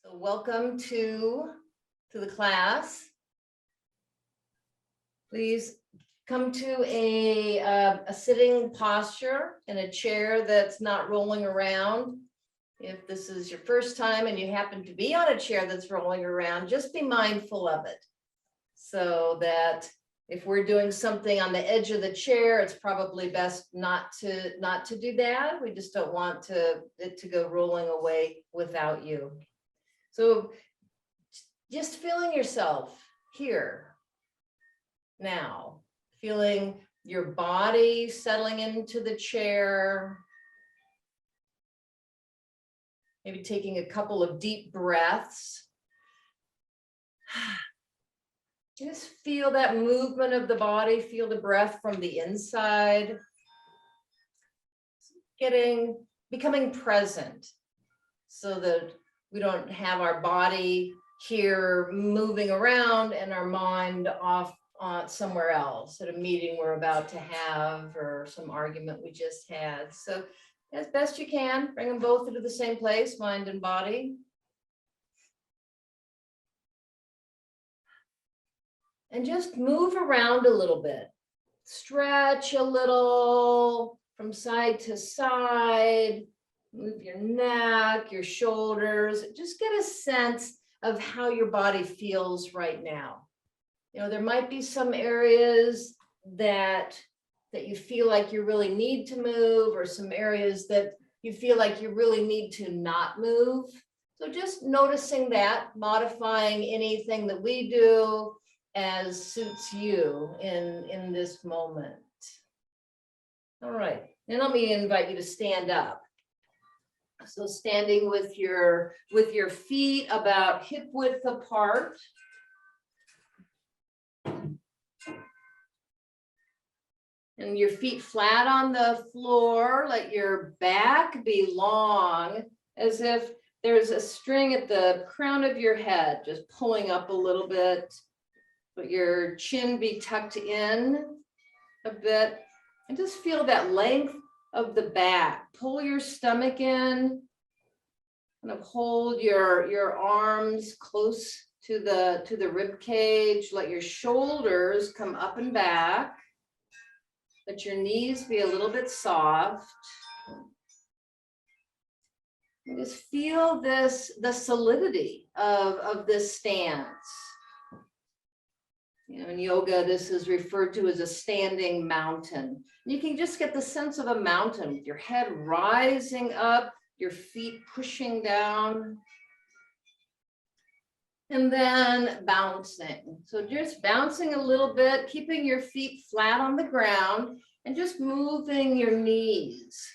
So welcome to the class. Please come to a sitting posture in a chair that's not rolling around. If this is your first time and you happen to be on a chair that's rolling around, just be mindful of it. So that if we're doing something on the edge of the chair, it's probably best not to do that. We just don't want it to go rolling away without you. So just feeling yourself here now, feeling your body settling into the chair, maybe taking a couple of deep breaths. Just feel that movement of the body, feel the breath from the inside, becoming present so that we don't have our body here moving around and our mind off somewhere else at a meeting we're about to have or some argument we just had. So as best you can, bring them both into the same place, mind and body. And just move around a little bit. Stretch a little from side to side. Move your neck, your shoulders. Just get a sense of how your body feels right now. You know, there might be some areas that you feel like you really need to move, or some areas that you feel like you really need to not move. So just noticing that, modifying anything that we do as suits you in this moment. All right, and let me invite you to stand up. So standing with your feet about hip width apart. And your feet flat on the floor. Let your back be long, as if there's a string at the crown of your head, just pulling up a little bit. Let your chin be tucked in a bit, and just feel that length of the back. Pull your stomach in, kind of hold your arms close to the rib cage. Let your shoulders come up and back. Let your knees be a little bit soft. And just feel the solidity of this stance. You know, in yoga, this is referred to as a standing mountain. You can just get the sense of a mountain with your head rising up, your feet pushing down, and then bouncing. So just bouncing a little bit, keeping your feet flat on the ground, and just moving your knees.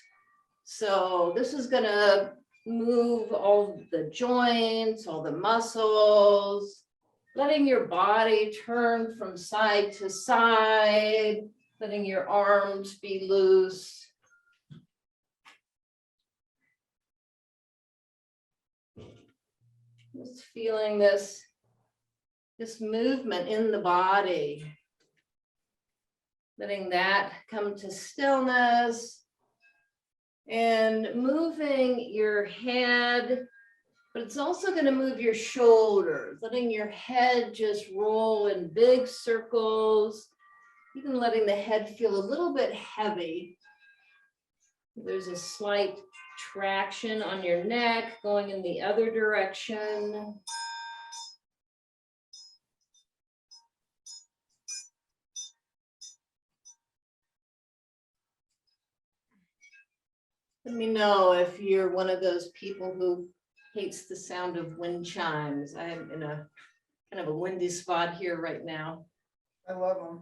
So this is going to move all the joints, all the muscles, letting your body turn from side to side, letting your arms be loose. Just feeling this movement in the body. Letting that come to stillness. And moving your head, but it's also going to move your shoulders, letting your head just roll in big circles, even letting the head feel a little bit heavy. There's a slight traction on your neck going in the other direction. Let me know if you're one of those people who hates the sound of wind chimes. I'm in a kind of a windy spot here right now. I love them.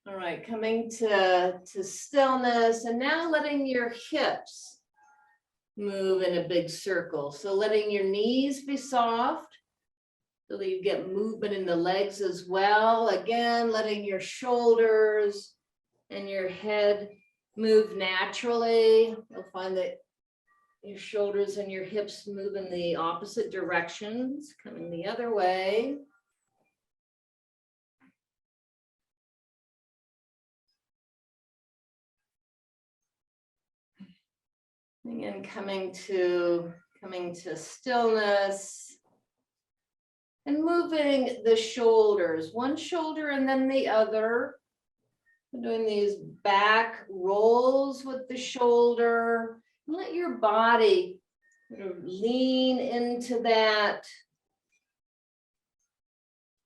All right, coming to stillness, and now letting your hips move in a big circle. So letting your knees be soft so that you get movement in the legs as well. Again, letting your shoulders and your head move naturally. You'll find that your shoulders and your hips move in the opposite directions, coming the other way. Again, coming to stillness. And moving the shoulders, one shoulder and then the other. Doing these back rolls with the shoulder. Let your body sort of lean into that.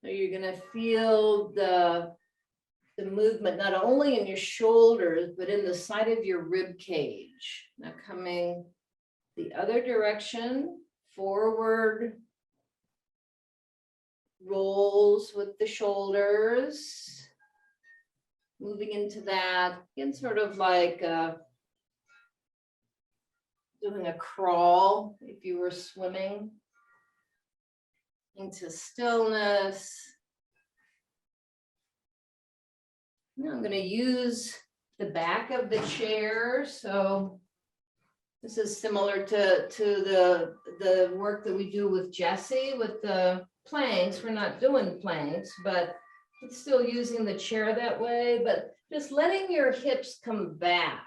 So you're going to feel the movement not only in your shoulders, but in the side of your rib cage. Now coming the other direction, forward rolls with the shoulders. Moving into that, again, sort of like doing a crawl if you were swimming. Into stillness. Now I'm going to use the back of the chair. So this is similar to the work that we do with Jessie with the planks. We're not doing planks, but it's still using the chair that way, but just letting your hips come back.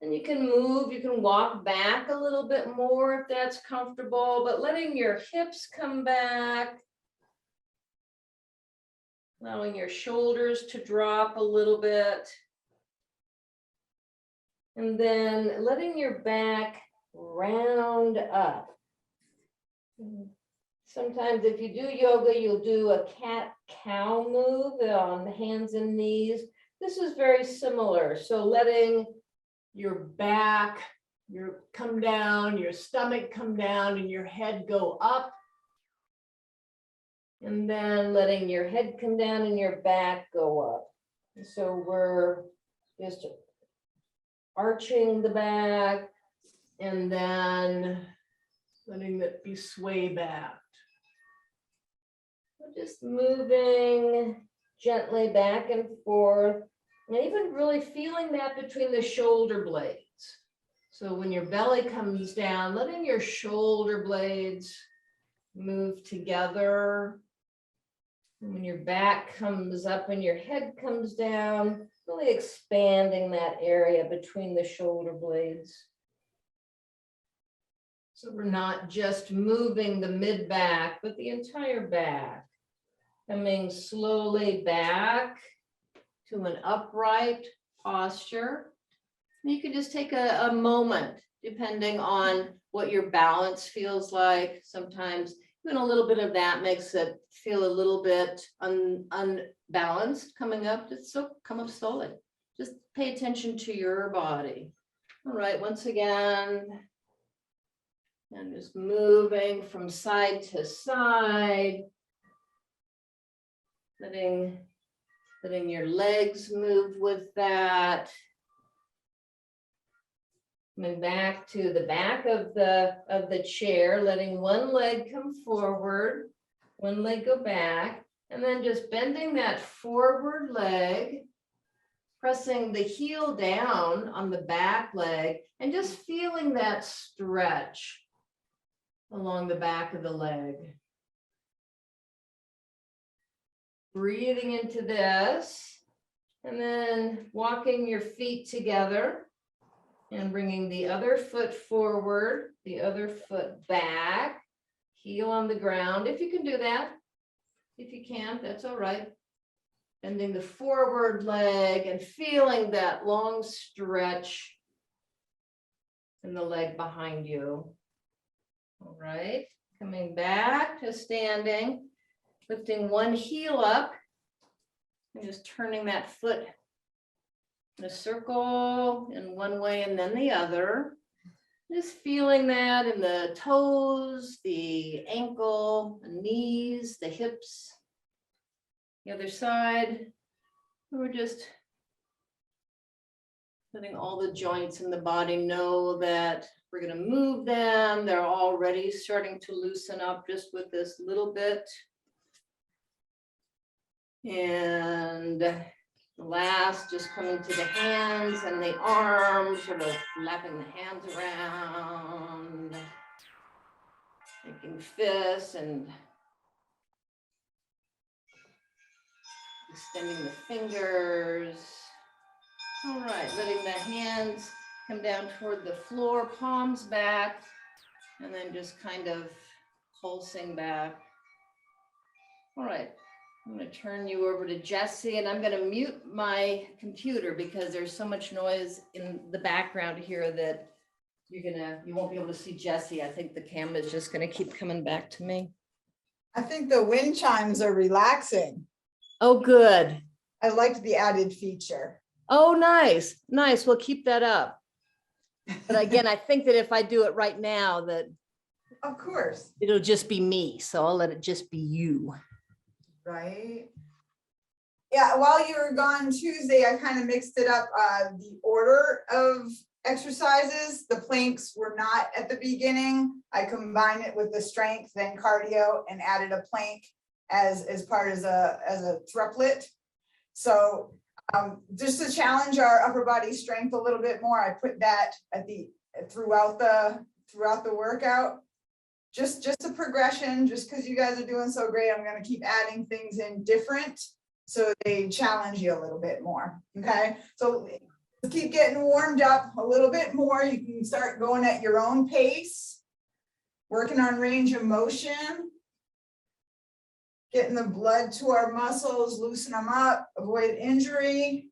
And you can move, you can walk back a little bit more if that's comfortable, but letting your hips come back. Allowing your shoulders to drop a little bit. And then letting your back round up. Sometimes if you do yoga, you'll do a cat-cow move on the hands and knees. This is very similar. So letting your back come down, your stomach come down, and your head go up. And then letting your head come down and your back go up. And so we're just arching the back and then letting it be sway back. Just moving gently back and forth, and even really feeling that between the shoulder blades. So when your belly comes down, letting your shoulder blades move together. And when your back comes up and your head comes down, really expanding that area between the shoulder blades. So we're not just moving the mid-back, but the entire back. Coming slowly back to an upright posture. You can just take a moment, depending on what your balance feels like. Sometimes even a little bit of that makes it feel a little bit unbalanced coming up. Just so come up slowly. Just pay attention to your body. All right, once again, and just moving from side to side. Letting your legs move with that. Coming back to the back of the chair, letting one leg come forward, one leg go back, and then just bending that forward leg, pressing the heel down on the back leg, and just feeling that stretch along the back of the leg. Breathing into this, and then walking your feet together and bringing the other foot forward, the other foot back, heel on the ground. If you can do that, if you can't, that's all right. Bending the forward leg and feeling that long stretch in the leg behind you. All right, coming back to standing. Lifting one heel up and just turning that foot in a circle in one way and then the other. Just feeling that in the toes, the ankle, the knees, the hips. The other side. We're just letting all the joints in the body know that we're going to move them. They're already starting to loosen up just with this little bit. And the last, just coming to the hands and the arms, sort of lapping the hands around, making fists and extending the fingers. All right, letting the hands come down toward the floor, palms back, and then just kind of pulsing back. All right, I'm going to turn you over to Jessie, and I'm going to mute my computer because there's so much noise in the background here that you won't be able to see Jessie. I think the camera is just going to keep coming back to me. I think the wind chimes are relaxing. Oh, good. I liked the added feature. Oh, nice. Nice. We'll keep that up. But again, I think that if I do it right now, that Of course. it'll just be me. So I'll let it just be you. Right. Yeah, while you were gone Tuesday, I kind of mixed it up. The order of exercises, the planks were not at the beginning. I combined it with the strength, then cardio, and added a plank as part as a triplet. So just to challenge our upper body strength a little bit more, I put that at throughout the workout. Just a progression, just because you guys are doing so great, I'm going to keep adding things in different so they challenge you a little bit more. Okay, so keep getting warmed up a little bit more. You can start going at your own pace, working on range of motion, getting the blood to our muscles, loosen them up, avoid injury.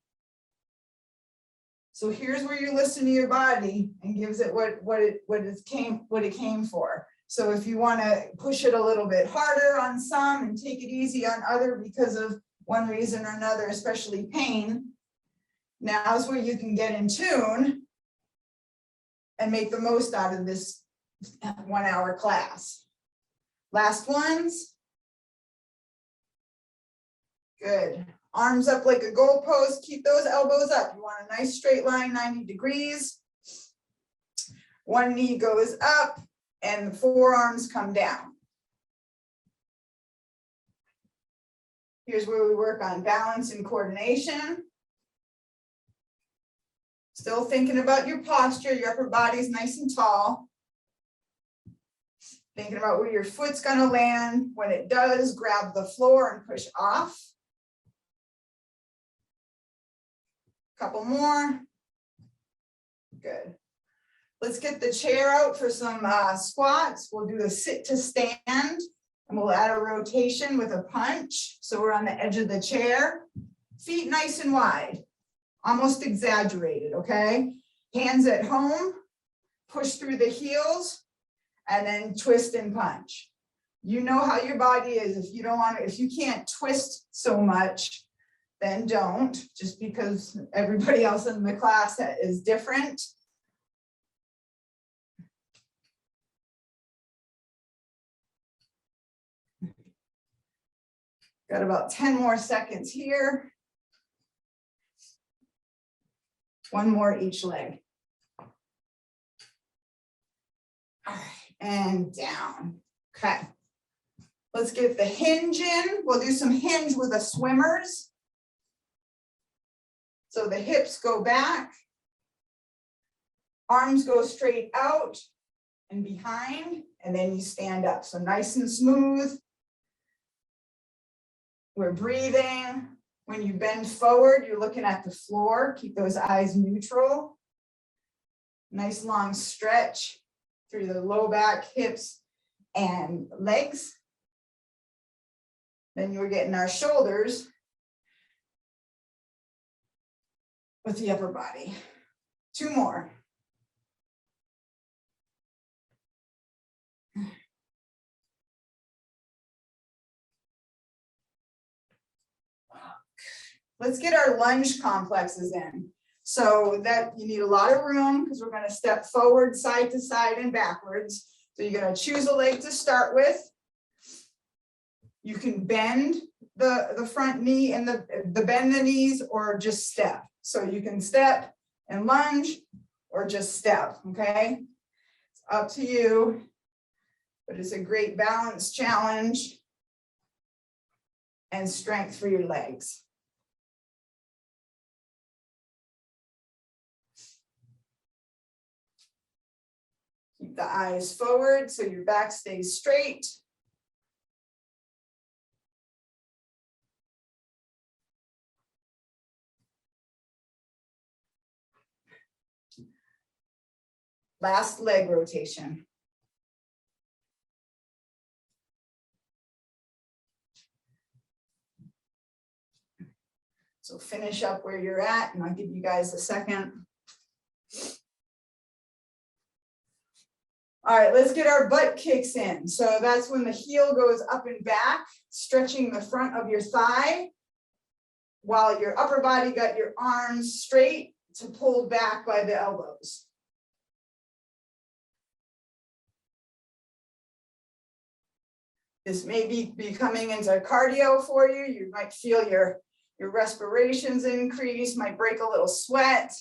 So here's where you listen to your body and gives it what it came for. So if you want to push it a little bit harder on some and take it easy on other because of one reason or another, especially pain, now's where you can get in tune and make the most out of this 1 hour class. Last ones. Good. Arms up like a goalpost. Keep those elbows up. You want a nice straight line, 90 degrees. One knee goes up and the forearms come down. Here's where we work on balance and coordination. Still thinking about your posture. Your upper body's nice and tall. Thinking about where your foot's going to land. When it does, grab the floor and push off. Couple more. Good. Let's get the chair out for some squats. We'll do a sit to stand, and we'll add a rotation with a punch. So we're on the edge of the chair. Feet nice and wide, almost exaggerated, okay? Hands at home, push through the heels, and then twist and punch. You know how your body is. If you can't twist so much, then don't, just because everybody else in the class is different. Got about 10 more seconds here. One more each leg. All right, and down. Okay. Let's get the hinge in. We'll do some hinge with the swimmers. So the hips go back. Arms go straight out and behind, and then you stand up. So nice and smooth. We're breathing. When you bend forward, you're looking at the floor. Keep those eyes neutral. Nice long stretch through the low back, hips, and legs. Then we're getting our shoulders with the upper body. 2 more. Let's get our lunge complexes in. So that you need a lot of room because we're going to step forward, side to side, and backwards. So you're going to choose a leg to start with. You can bend the front knee and the bend the knees or just step. So you can step and lunge or just step, okay? It's up to you, but it's a great balance challenge and strength for your legs. Keep the eyes forward so your back stays straight. Last leg rotation. So finish up where you're at, and I'll give you guys a second. All right, let's get our butt kicks in. So that's when the heel goes up and back, stretching the front of your thigh, while your upper body got your arms straight to pull back by the elbows. This may be coming into cardio for you. You might feel your respirations increase, might break a little sweat.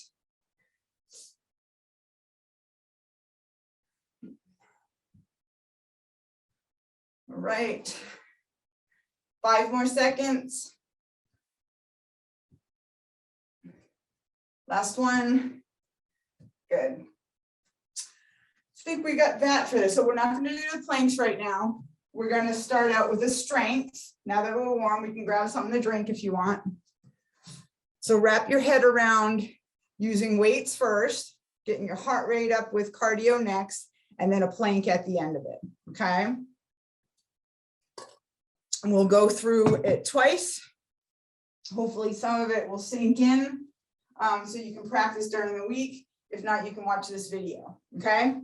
All right. 5 more seconds. Last one. Good. I think we got that for this. So we're not going to do the planks right now. We're going to start out with the strength. Now that we're warm, we can grab something to drink if you want. So wrap your head around using weights first, getting your heart rate up with cardio next, and then a plank at the end of it, okay? And we'll go through it twice. Hopefully some of it will sink in, so you can practice during the week. If not, you can watch this video, okay?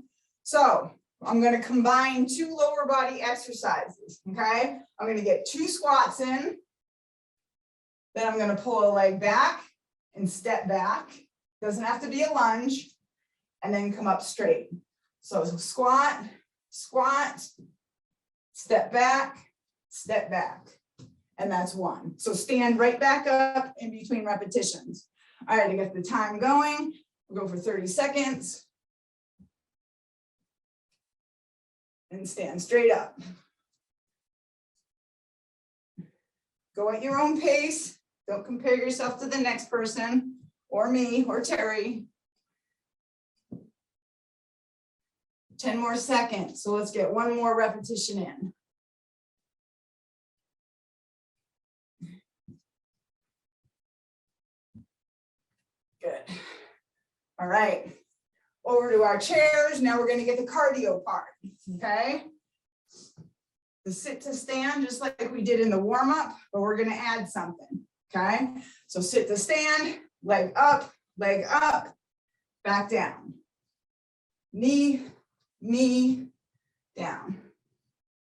So I'm going to combine 2 lower body exercises, okay? I'm going to get 2 squats in. Then I'm going to pull a leg back and step back. Doesn't have to be a lunge. And then come up straight. So squat, squat, step back, and that's 1. So stand right back up in between repetitions. All right, to get the time going, we'll go for 30 seconds. And stand straight up. Go at your own pace. Don't compare yourself to the next person or me or Teri. 10 more seconds. So let's get 1 more repetition in. Good. All right. Over to our chairs. Now we're going to get the cardio part. Okay. The sit to stand, just like we did in the warm up, but we're going to add something. Okay. So sit to stand, leg up, back down. Knee, down.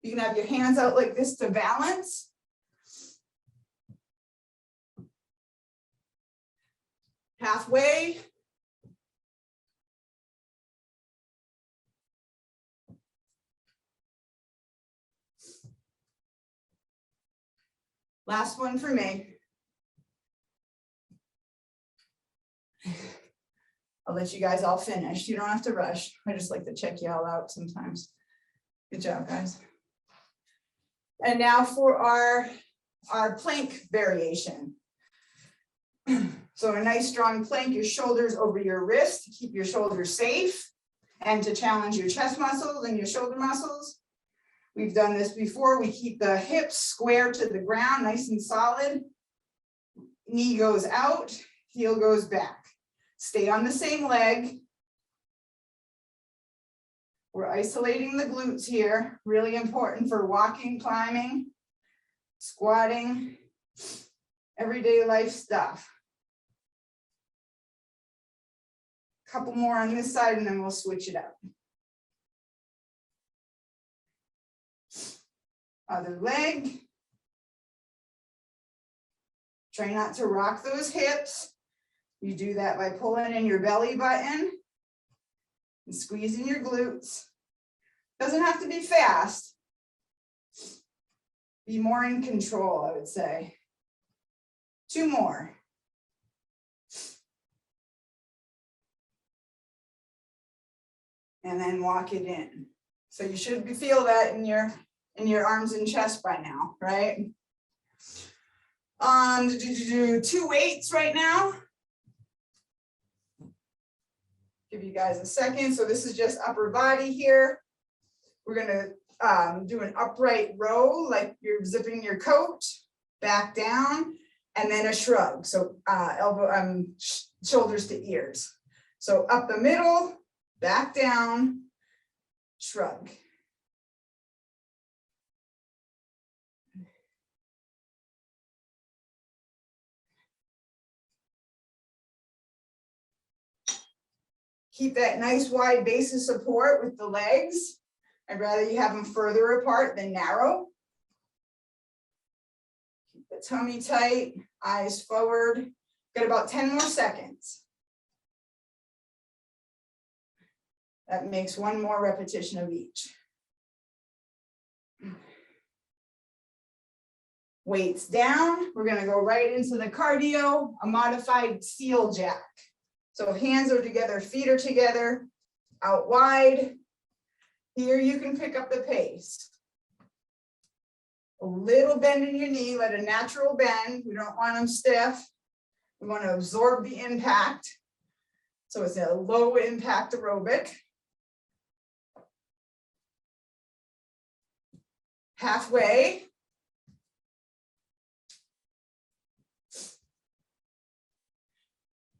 You can have your hands out like this to balance. Halfway. Last one for me. I'll let you guys all finish. You don't have to rush. I just like to check you all out sometimes. Good job, guys. And now for our plank variation. So a nice strong plank, your shoulders over your wrist to keep your shoulders safe and to challenge your chest muscles and your shoulder muscles. We've done this before. We keep the hips square to the ground, nice and solid. Knee goes out, heel goes back. Stay on the same leg. We're isolating the glutes here. Really important for walking, climbing, squatting, everyday life stuff. Couple more on this side and then we'll switch it up. Other leg. Try not to rock those hips. You do that by pulling in your belly button and squeezing your glutes. Doesn't have to be fast. Be more in control, I would say. 2 more. And then walk it in. So you should feel that in your arms and chest by now, right? 2 weights right now. Give you guys a second. So this is just upper body here. We're gonna do an upright row, like you're zipping your coat, back down, and then a shrug. So shoulders to ears. So up the middle, back down, shrug. Keep that nice wide base of support with the legs. I'd rather you have them further apart than narrow. Keep the tummy tight, eyes forward. Got about 10 more seconds. That makes one more repetition of each. Weights down, we're gonna go right into the cardio, a modified seal jack. So hands are together, feet are together, out wide. Here you can pick up the pace. A little bend in your knee, let a natural bend. We don't want them stiff. We want to absorb the impact. So it's a low impact aerobic. Halfway.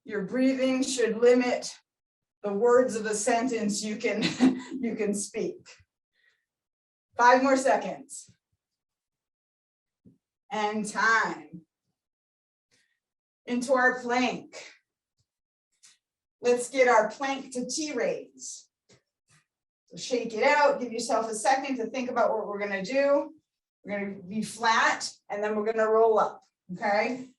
Your breathing should limit the words of a sentence you can speak. 5 more seconds. And time. Into our plank. Let's get our plank to T-raise. So shake it out, give yourself a second to think about what we're gonna do. We're gonna be flat and then we're gonna roll up, okay?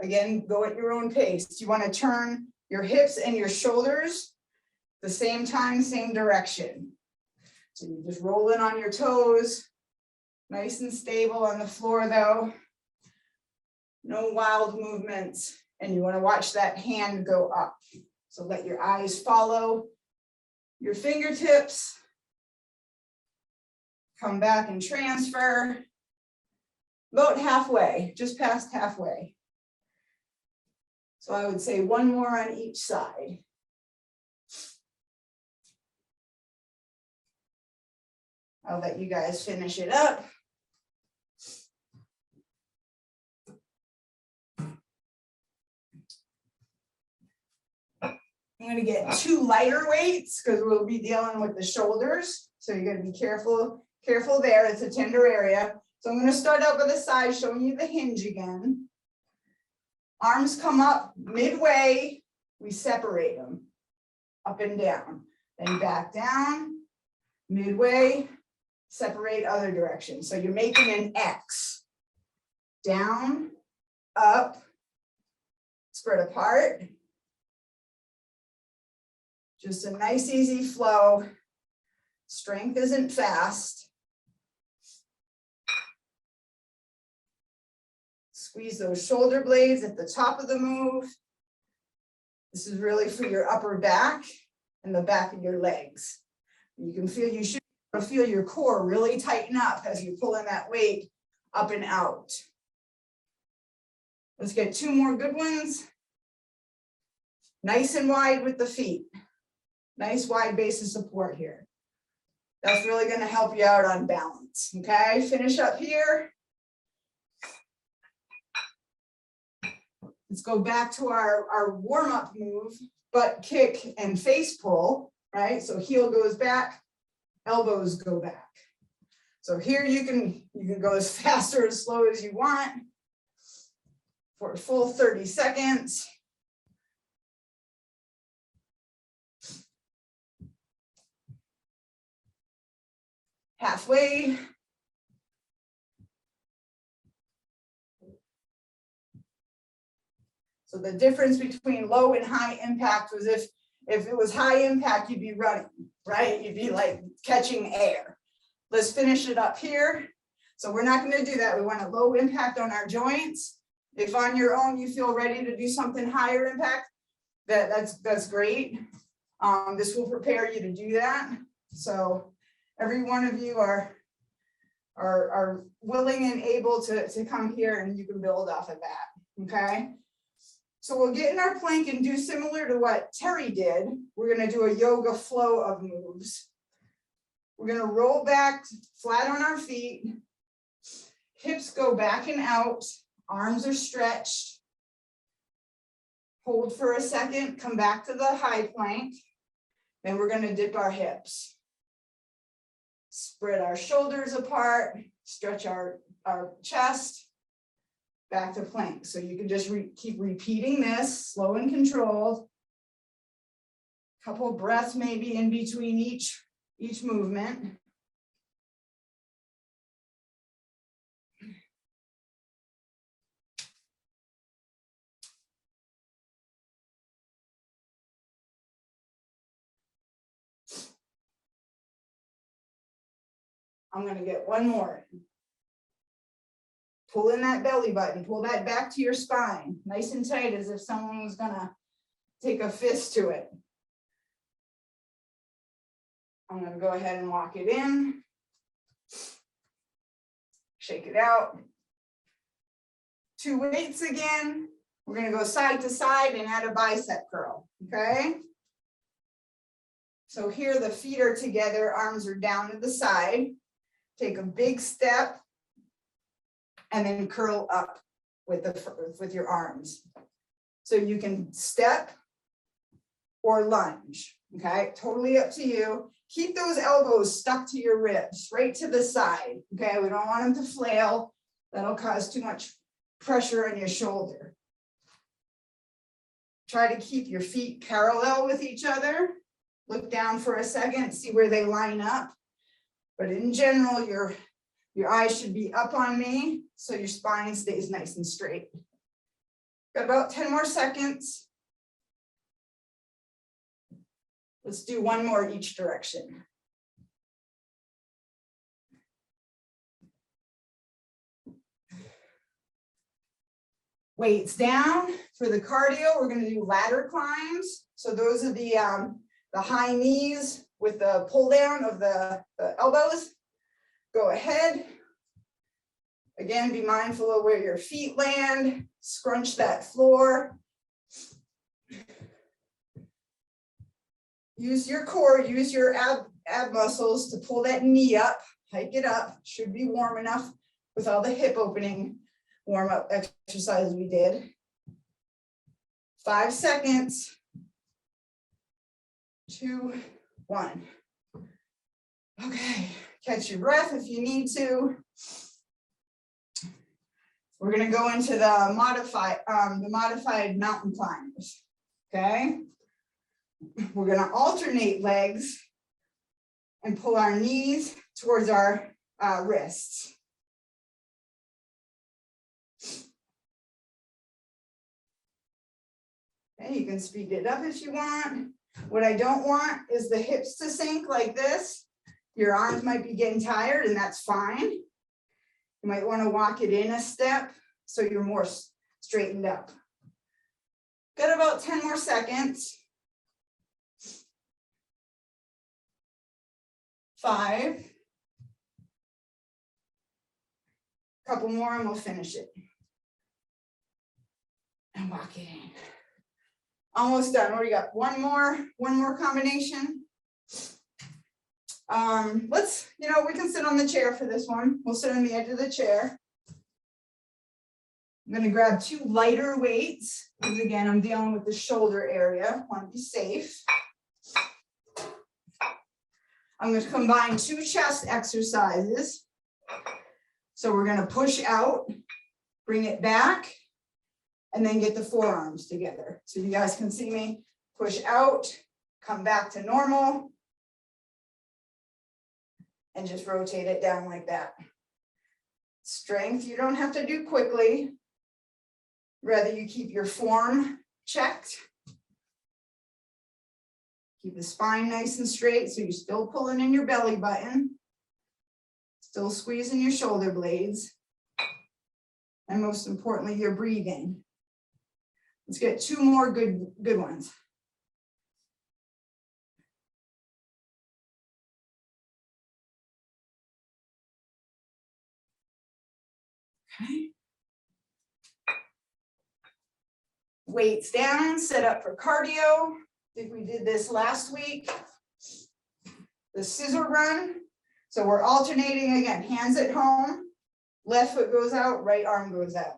Again, go at your own pace. You wanna turn your hips and your shoulders the same time, same direction. So you just roll in on your toes, nice and stable on the floor though. No wild movements, and you want to watch that hand go up. So let your eyes follow your fingertips. Come back and transfer. About halfway, just past halfway. So I would say one more on each side. I'll let you guys finish it up. I'm going to get 2 lighter weights because we'll be dealing with the shoulders. So you're going to be careful there. It's a tender area. So I'm going to start out with the side, showing you the hinge again. Arms come up midway. We separate them up and down. Then back down, midway, separate other direction. So you're making an X. Down, up, spread apart. Just a nice, easy flow. Strength isn't fast. Squeeze those shoulder blades at the top of the move. This is really for your upper back and the back of your legs. You should feel your core really tighten up as you're pulling that weight up and out. Let's get 2 more good ones. Nice and wide with the feet. Nice wide base of support here. That's really going to help you out on balance. Okay, finish up here. Let's go back to our warm-up move, butt kick and face pull, right? So heel goes back, elbows go back. So here you can go as fast or as slow as you want for a full 30 seconds. Halfway. So the difference between low and high impact was if it was high impact, you'd be running, right? You'd be like catching air. Let's finish it up here. So we're not going to do that. We want a low impact on our joints. If on your own you feel ready to do something higher impact, that's great. This will prepare you to do that. So every one of you are willing and able to come here and you can build off of that, okay? So we'll get in our plank and do similar to what Teri did. We're gonna do a yoga flow of moves. We're gonna roll back flat on our feet. Hips go back and out. Arms are stretched. Hold for a second, come back to the high plank. Then we're gonna dip our hips. Spread our shoulders apart, stretch our chest, back to plank. So you can just keep repeating this, slow and controlled. Couple breaths maybe in between each movement. I'm gonna get one more. Pull in that belly button, pull that back to your spine, nice and tight as if someone was gonna take a fist to it. I'm gonna go ahead and walk it in. Shake it out. 2 weights again. We're gonna go side to side and add a bicep curl, okay? So here the feet are together, arms are down to the side. Take a big step and then curl up with your arms. So you can step or lunge, okay? Totally up to you. Keep those elbows stuck to your ribs, right to the side, okay? We don't want them to flail. That'll cause too much pressure on your shoulder. Try to keep your feet parallel with each other. Look down for a second, see where they line up. But in general, your eyes should be up on me, so your spine stays nice and straight. Got about 10 more seconds. Let's do one more each direction. Weights down. For the cardio, we're going to do ladder climbs. So those are the high knees with the pull down of the elbows. Go ahead. Again, be mindful of where your feet land. Scrunch that floor. Use your core, use your ab muscles to pull that knee up, hike it up. Should be warm enough with all the hip opening warm-up exercises we did. 5 seconds. 2, 1. Okay, catch your breath if you need to. We're gonna go into the modified mountain climbers, okay? We're gonna alternate legs and pull our knees towards our wrists. Okay, you can speed it up if you want. What I don't want is the hips to sink like this. Your arms might be getting tired, and that's fine. You might want to walk it in a step so you're more straightened up. Got about 10 more seconds. 5. Couple more and we'll finish it. And walk it in. Almost done. What do you got? One more combination. We can sit on the chair for this one. We'll sit on the edge of the chair. I'm going to grab 2 lighter weights, because again, I'm dealing with the shoulder area. Want to be safe. I'm going to combine 2 chest exercises. So we're going to push out, bring it back, and then get the forearms together. So you guys can see me push out, come back to normal, and just rotate it down like that. Strength, you don't have to do quickly. Rather you keep your form checked. Keep the spine nice and straight so you're still pulling in your belly button. Still squeezing your shoulder blades. And most importantly, you're breathing. Let's get 2 more good ones. Okay. Weights down, set up for cardio. I think we did this last week. The scissor run. So we're alternating again, hands at home. Left foot goes out, right arm goes out.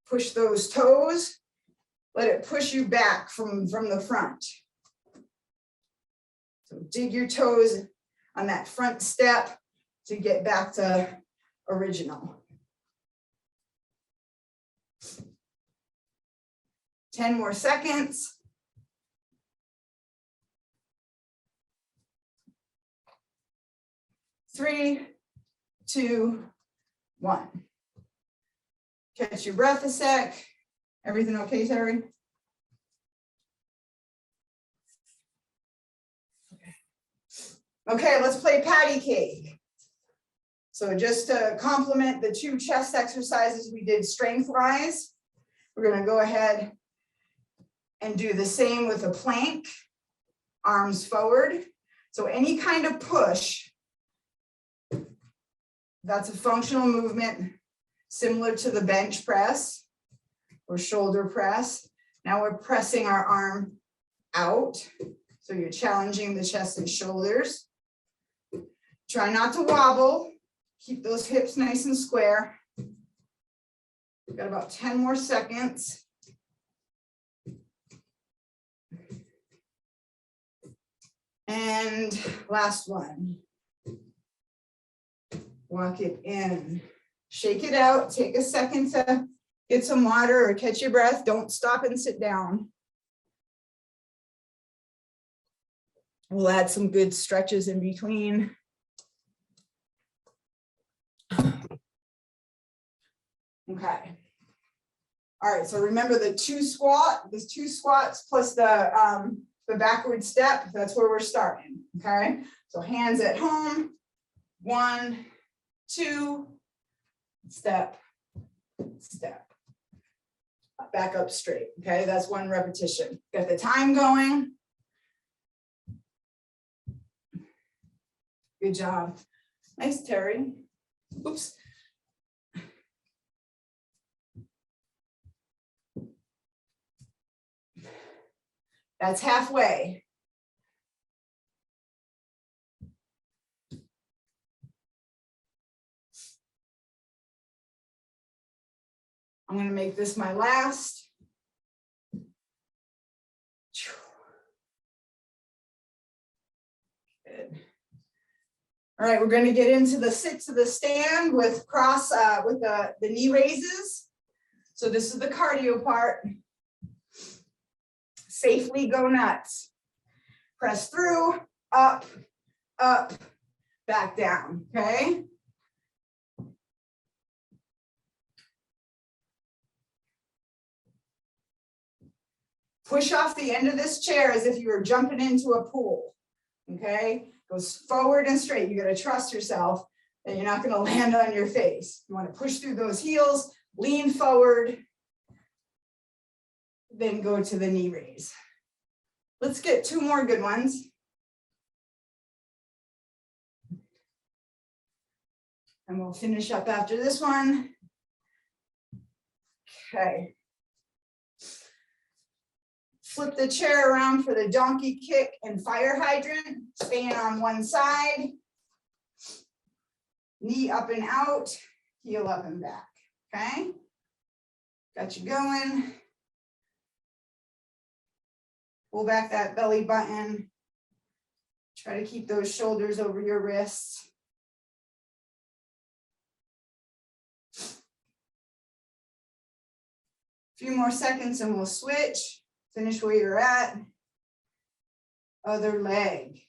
Push those toes. Let it push you back from the front. So dig your toes on that front step. to get back to original. 10 more seconds. 3, 2, 1. Catch your breath a sec. Everything okay, Teri? Okay, let's play patty cake. So just to complement the 2 chest exercises we did strength-wise, we're going to go ahead and do the same with a plank, arms forward. So any kind of push, that's a functional movement similar to the bench press or shoulder press. Now we're pressing our arm out. So you're challenging the chest and shoulders. Try not to wobble. Keep those hips nice and square. We've got about 10 more seconds. And last one. Walk it in. Shake it out. Take a second to get some water or catch your breath. Don't stop and sit down. We'll add some good stretches in between. Okay. All right, so remember the 2 squats plus the backward step, that's where we're starting, okay? So hands at home, 1, 2, step, step. Back up straight, okay? That's 1 repetition. Got the time going. Good job. Nice, Teri. Oops. That's halfway. I'm going to make this my last. Good. All right, we're going to get into the sit to the stand with the knee raises. So this is the cardio part. Safely go nuts. Press through, up, up, back down, okay? Push off the end of this chair as if you were jumping into a pool, okay? Goes forward and straight. You got to trust yourself that you're not going to land on your face. You want to push through those heels, lean forward, then go to the knee raise. Let's get 2 more good ones. And we'll finish up after this one. Okay. Flip the chair around for the donkey kick and fire hydrant, staying on one side. Knee up and out, heel up and back, okay? Got you going. Pull back that belly button. Try to keep those shoulders over your wrists. A few more seconds and we'll switch. Finish where you're at. Other leg.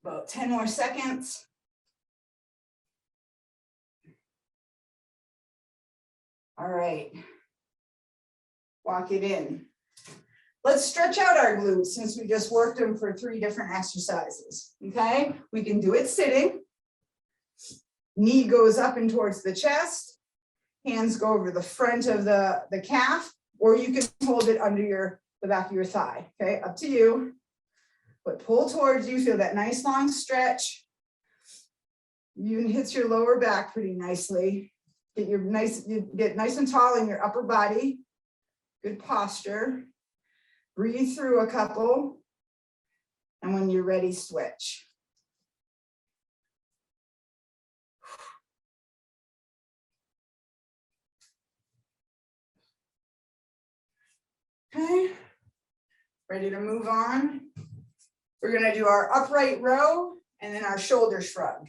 About 10 more seconds. All right. Walk it in. Let's stretch out our glutes since we just worked them for 3 different exercises, okay? We can do it sitting. Knee goes up and towards the chest. Hands go over the front of the calf, or you can hold it under the back of your thigh, okay? Up to you. But pull towards you, feel that nice long stretch. Even hits your lower back pretty nicely. You get nice and tall in your upper body. Good posture. Breathe through a couple. And when you're ready, switch. Ready to move on? We're gonna do our upright row and then our shoulder shrug.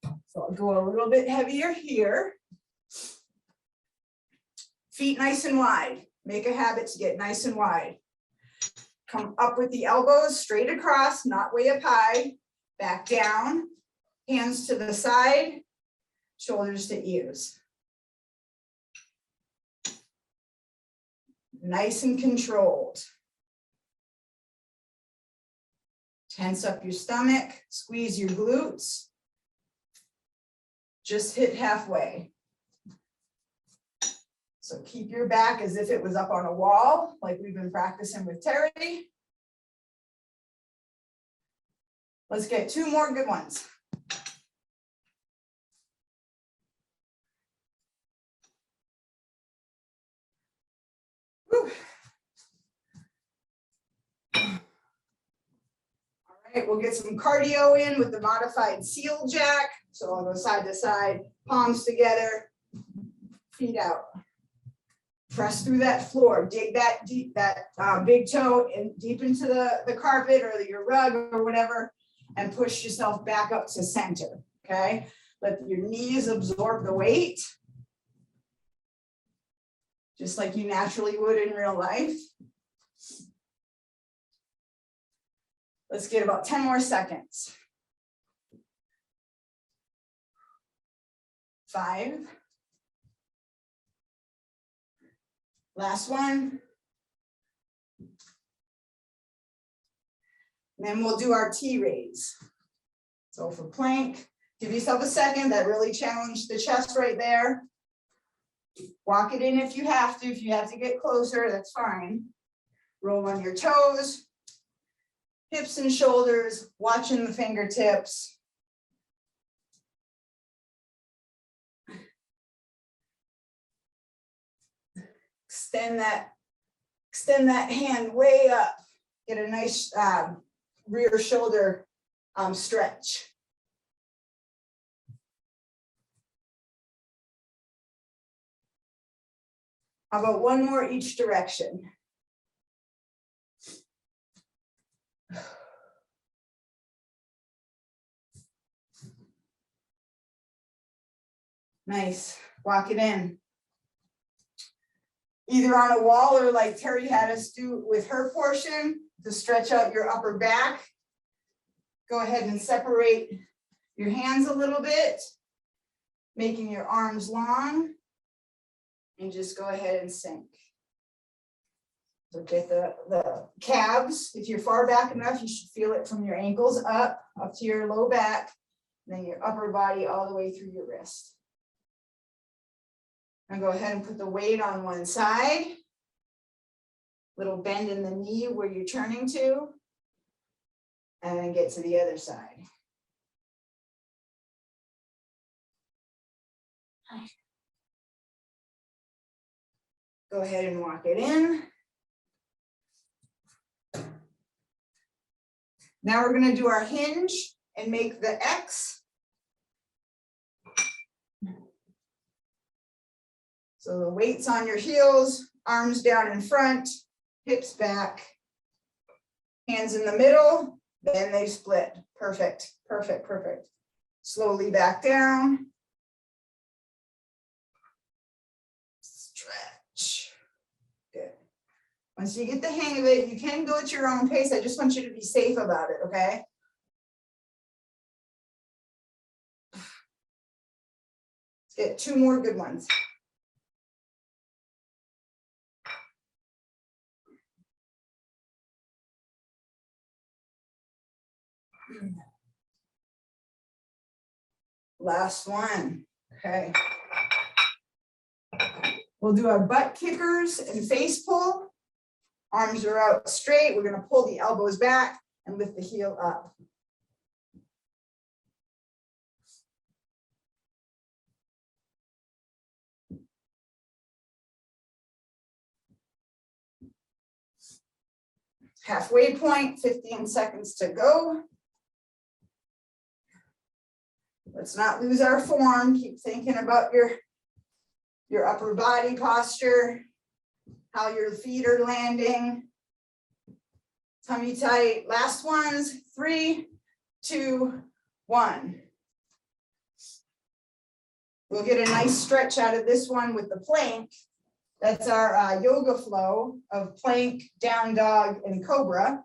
So I'll go a little bit heavier here. Feet nice and wide. Make a habit to get nice and wide. Come up with the elbows straight across, not way up high. Back down, hands to the side, shoulders to ears. Nice and controlled. Tense up your stomach, squeeze your glutes. Just hit halfway. So keep your back as if it was up on a wall, like we've been practicing with Teri. Let's get 2 more good ones. Whew. All right, we'll get some cardio in with the modified seal jack. So I'll go side to side, palms together, feet out. Press through that floor, dig that deep, big toe and deep into the carpet or your rug or whatever, and push yourself back up to center, okay? Let your knees absorb the weight, just like you naturally would in real life. Let's get about 10 more seconds. 5. Last one. And then we'll do our T-raise. So for plank, give yourself a second. That really challenged the chest right there. Walk it in if you have to. If you have to get closer, that's fine. Roll on your toes, hips and shoulders, watching the fingertips. Extend that hand way up. Get a nice rear shoulder stretch. How about one more each direction? Nice. Walk it in. Either on a wall or like Teri had us do with her portion to stretch out your upper back. Go ahead and separate your hands a little bit, making your arms long, and just go ahead and sink. So get the calves. If you're far back enough, you should feel it from your ankles up to your low back, and then your upper body all the way through your wrist. And go ahead and put the weight on one side. Little bend in the knee where you're turning to. And then get to the other side. Go ahead and walk it in. Now we're going to do our hinge and make the X. So the weight's on your heels, arms down in front, hips back, hands in the middle, then they split. Perfect, perfect, perfect. Slowly back down. Stretch. Good. Once you get the hang of it, you can go at your own pace. I just want you to be safe about it, okay? Let's get 2 more good ones. Last one, okay. We'll do our butt kickers and face pull. Arms are out straight. We're going to pull the elbows back and lift the heel up. Halfway point, 15 seconds to go. Let's not lose our form. Keep thinking about your upper body posture, how your feet are landing. tummy tight. Last ones, 3, 2, 1. We'll get a nice stretch out of this one with the plank. That's our yoga flow of plank, down dog, and cobra.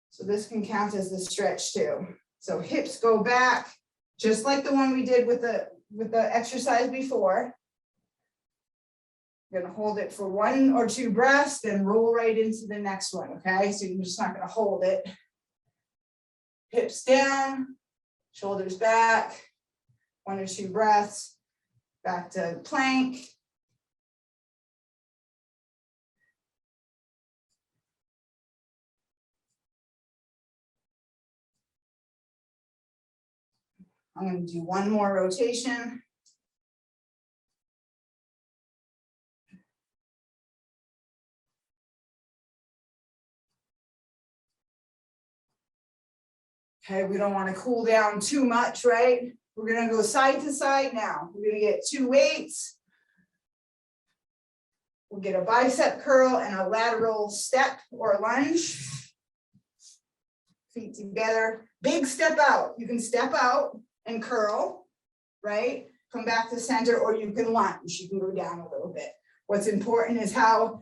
So this can count as the stretch too. So hips go back, just like the one we did with the exercise before. You're gonna hold it for 1 or 2 breaths, then roll right into the next one, okay? So you're just not gonna hold it. Hips down, shoulders back, 1 or 2 breaths, back to plank. I'm going to do 1 more rotation. Okay, we don't want to cool down too much, right? We're going to go side to side now. We're going to get 2 weights. We'll get a bicep curl and a lateral step or lunge. Feet together. Big step out. You can step out and curl, right? Come back to center, or you can lunge. You can go down a little bit. What's important is how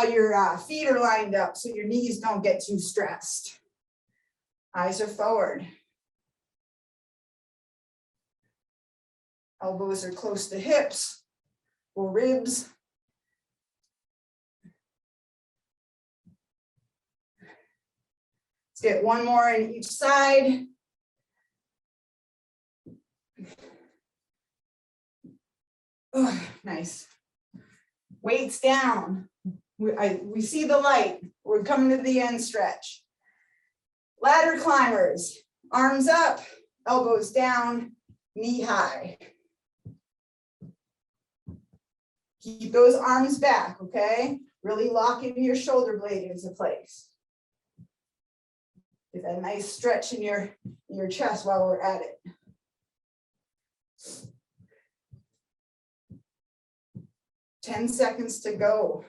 your feet are lined up so your knees don't get too stressed. Eyes are forward. Elbows are close to hips or ribs. Let's get 1 more on each side. Oh, nice. Weights down. We see the light. We're coming to the end stretch. Ladder climbers. Arms up, elbows down, knee high. Keep those arms back, okay? Really lock into your shoulder blade into place. Get that nice stretch in your chest while we're at it. Ten seconds to go.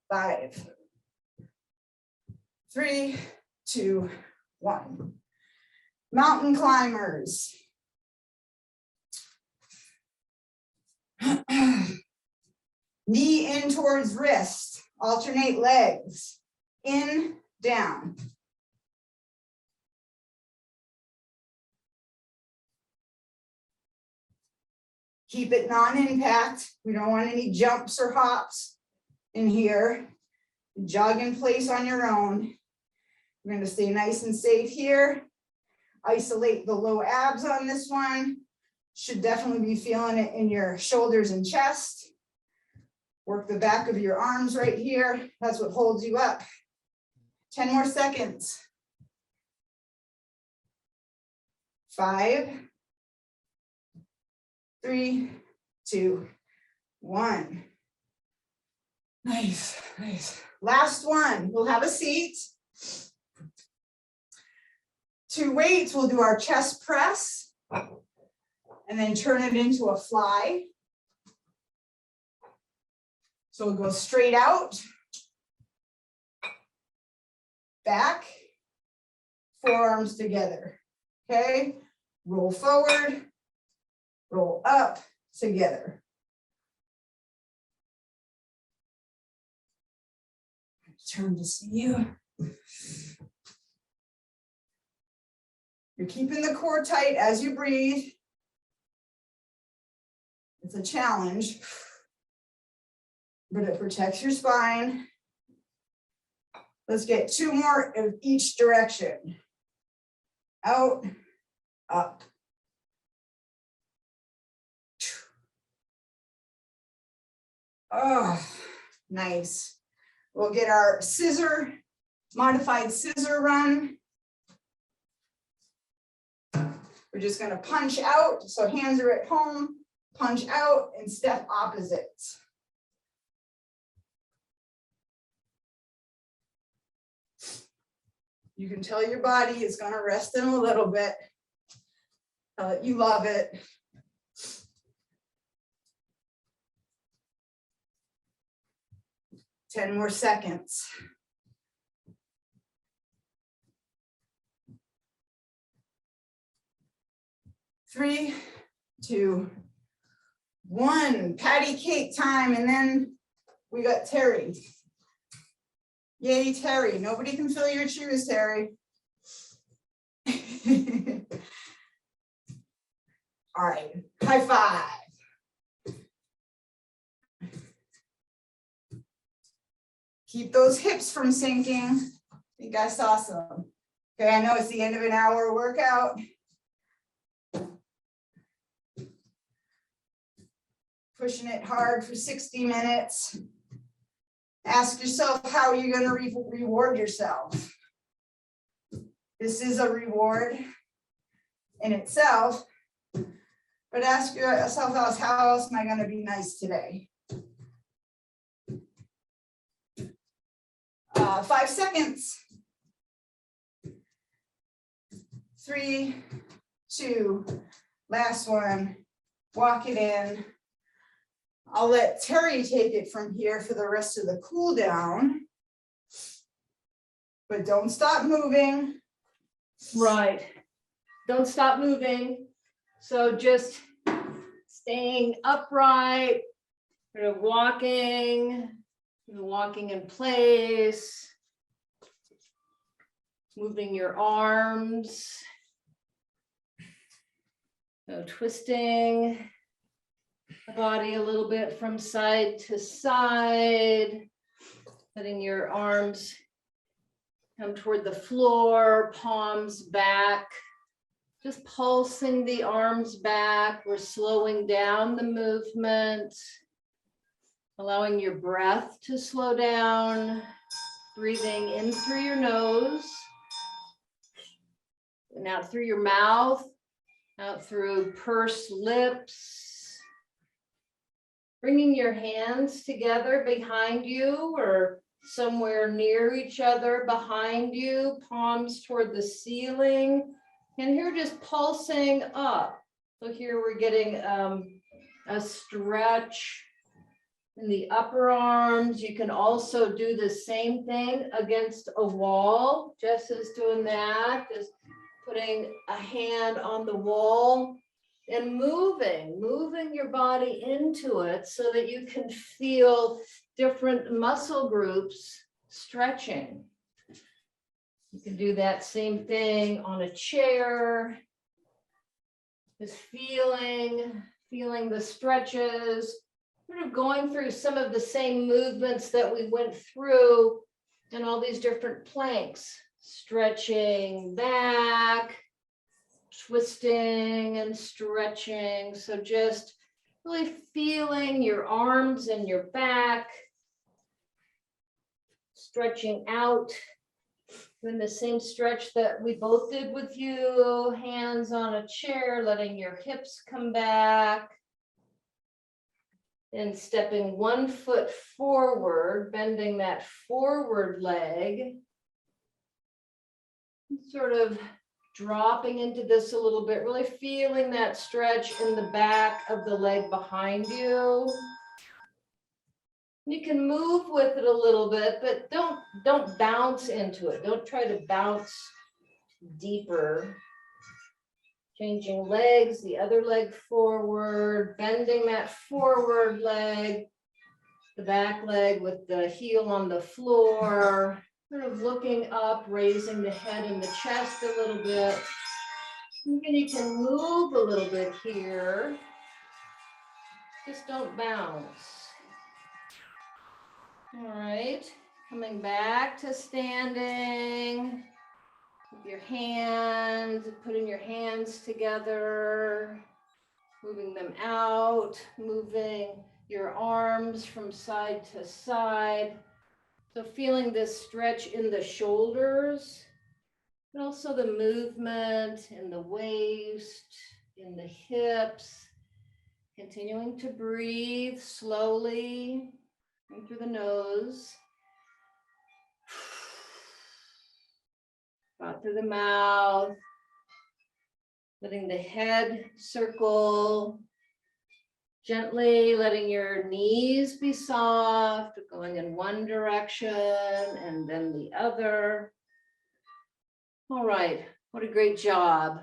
5, 3, 2, 1. Mountain climbers. Knee in towards wrist. Alternate legs. In, down. Keep it non-impact. We don't want any jumps or hops in here. Jog in place on your own. We're going to stay nice and safe here. Isolate the low abs on this one. Should definitely be feeling it in your shoulders and chest. Work the back of your arms right here. That's what holds you up. 10 more seconds. 5, 3, 2, 1. Nice, nice. Last one, we'll have a seat. 2 weights, we'll do our chest press and then turn it into a fly. So we'll go straight out, back, forearms together, okay? Roll forward, roll up, together. Turn to see you. You're keeping the core tight as you breathe. It's a challenge, but it protects your spine. Let's get 2 more of each direction. Out, up. Oh, nice. We'll get our modified scissor run. We're just going to punch out. So hands are at home, punch out and step opposites. You can tell your body is going to rest in a little bit. You love it. 10 more seconds. Three, two, one. Patty cake time, and then we got Teri. Yay, Teri. Nobody can fill your shoes, Teri. All right, high five. Keep those hips from sinking. I think I saw some. Okay, I know it's the end of an hour workout. Pushing it hard for 60 minutes. Ask yourself, how are you going to reward yourself? This is a reward in itself, but ask yourself else, how else am I going to be nice today? 5 seconds. 3, 2, last one. Walk it in. I'll let Teri take it from here for the rest of the cool down. But don't stop moving. Right. Don't stop moving. So just staying upright, sort of walking in place, moving your arms, so twisting the body a little bit from side to side, letting your arms come toward the floor, palms back, just pulsing the arms back. We're slowing down the movement, allowing your breath to slow down, breathing in through your nose and out through your mouth, out through pursed lips. Bringing your hands together behind you or somewhere near each other behind you, palms toward the ceiling. And here just pulsing up. So here we're getting a stretch in the upper arms. You can also do the same thing against a wall. Jess is doing that, just putting a hand on the wall and moving your body into it so that you can feel different muscle groups stretching. You can do that same thing on a chair, just feeling the stretches, sort of going through some of the same movements that we went through in all these different planks, stretching back, twisting and stretching. So just really feeling your arms and your back, stretching out, doing the same stretch that we both did with you, hands on a chair, letting your hips come back. And stepping one foot forward, bending that forward leg, sort of dropping into this a little bit, really feeling that stretch in the back of the leg behind you. You can move with it a little bit, but don't bounce into it. Don't try to bounce deeper. Changing legs, the other leg forward, bending that forward leg, the back leg with the heel on the floor, sort of looking up, raising the head and the chest a little bit. And you can move a little bit here. Just don't bounce. All right, coming back to standing. With your hands, putting your hands together, moving them out, moving your arms from side to side. So feeling this stretch in the shoulders, and also the movement in the waist, in the hips. Continuing to breathe slowly in through the nose. Out through the mouth, letting the head circle, Gently letting your knees be soft, going in one direction and then the other. All right, what a great job.